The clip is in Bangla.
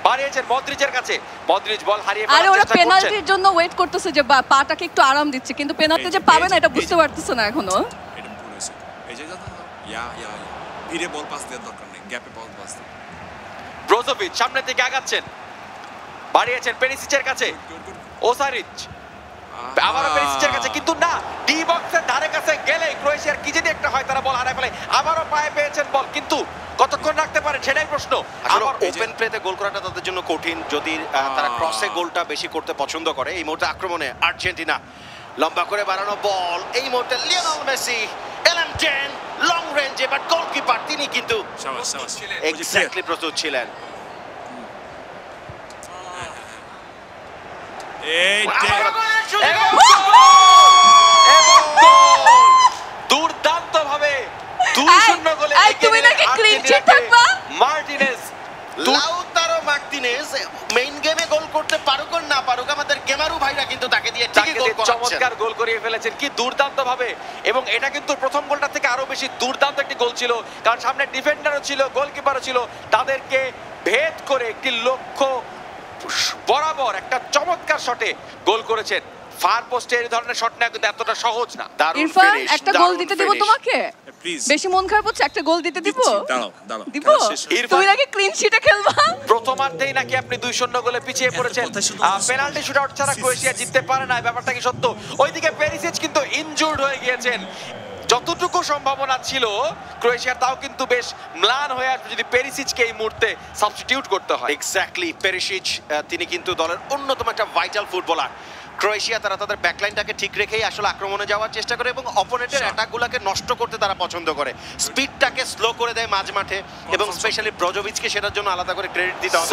বাড়িয়েছেন মদ্রিচের কাছে, মদ্রিচ বল হারিয়ে আরে ফেলার ওরা চেষ্টা করছেন। পেনাল্টির জন্য ওয়েট করতেছে যে পাটাকে একটু আরাম দিচ্ছে, কিন্তু পেনাল্টি যে পাবে না এটা বুঝতে পারতেছে না এখনো। এটা ভুল হয়েছে। এই যে ইয়া ভিড়ে বল পাস দেওয়ার দরকার নেই, গ্যাপে বল পাস দাও। ব্রোজোভিচ সামনের দিকে আগাচ্ছেন, বাড়িয়েছেন পেরিসিচের কাছে, ওসারিচ আবারও পেরিসিচের কাছে, কিন্তু না, ডি বক্সের ধারে কাছে গেলে ক্রোয়েশিয়ার কি যদি একটা হয়, তারা বল হারায় ফেলে। আবারও পায়ে পেয়েছেন বল, কিন্তু কতক্ষণ রাখতে পারেন সেটাই প্রশ্ন। আসলে ওপেন প্লেতে গোল করাটা তাদের জন্য কঠিন, যদি তারা ক্রসে গোলটা বেশি করতে পছন্দ করে। এই মুহূর্তে আক্রমণে আর্জেন্টিনা, লম্বা করে বাড়ানো বল, এই মুহূর্তে লিওনেল মেসি, LM10 লং রেঞ্জে, বাট গোলকিপার তিনি কিন্তু এক্স্যাক্টলি প্রস্তুত ছিলেন। দুর্দান্ত ভাবে 2-0 গোলে তুমি নাকি ক্লিন চিট থাকবা। মার্টিনেজ, লাউতারো মার্টিনেজ মেইন গেমে গোল করতে পারুক আর না পারুক, আমাদের গেমারু ভাইরা কিন্তু তাকে দিয়ে ঠিকই গোল করাচ্ছেন। চমৎকার গোল করিয়ে ফেলেছেন, কি দুর্দান্ত ভাবে। এবং এটা কিন্তু প্রথম গোলটা থেকে আরো বেশি দুর্দান্ত একটি গোল ছিল, কারণ সামনে ডিফেন্ডারও ছিল, গোলকিপারও ছিল, তাদেরকে ভেদ করে একটি লক্ষ্য বরাবর একটা চমৎকার শটে গোল করেছেন। ফার পোস্টে এই ধরনের শট না কিন্তু এতটা সহজ না। ইরফান একটা গোল দিতে দিব তোমাকে, বেশি মন খারাপ হচ্ছে, একটা গোল দিতে দিব। দিব তুমি নাকি ক্লিন শিটে খেলবা। প্রথমার্ধেই নাকি আপনি 2-0 গোলে পিছিয়ে পড়েছেন, পেনাল্টি শুটআউট ছাড়া ক্রোয়েশিয়া জিততে পারে না, ব্যাপারটা কি সত্য? ওইদিকে পেরিসিচ কিন্তু ইনজুর্ড হয়ে গিয়েছেন, যতটুকু সম্ভাবনা ছিল ক্রোয়েশিয়ার তাও কিন্তু বেশ ম্লান হয়ে আসবে যদি পেরিসিচকে এই মুহূর্তে সাবস্টিটিউট করতে হয়। এক্স্যাক্টলি, পেরিসিচ তিনি কিন্তু দলের অন্যতম একটা ভাইটাল ফুটবলার। ক্রোয়েশিয়া তারা তাদের ব্যাকলাইনটাকে ঠিক রেখেই আসলে আক্রমণে যাওয়ার চেষ্টা করে এবং অপোনেন্টের অ্যাটাকগুলোকে নষ্ট করতে তারা পছন্দ করে, স্পিডটাকে স্লো করে দেয় মাঝ মাঠে, এবং স্পেশালি ব্রোজোভিচকে সেটার জন্য আলাদা করে ক্রেডিট দিতে হবে।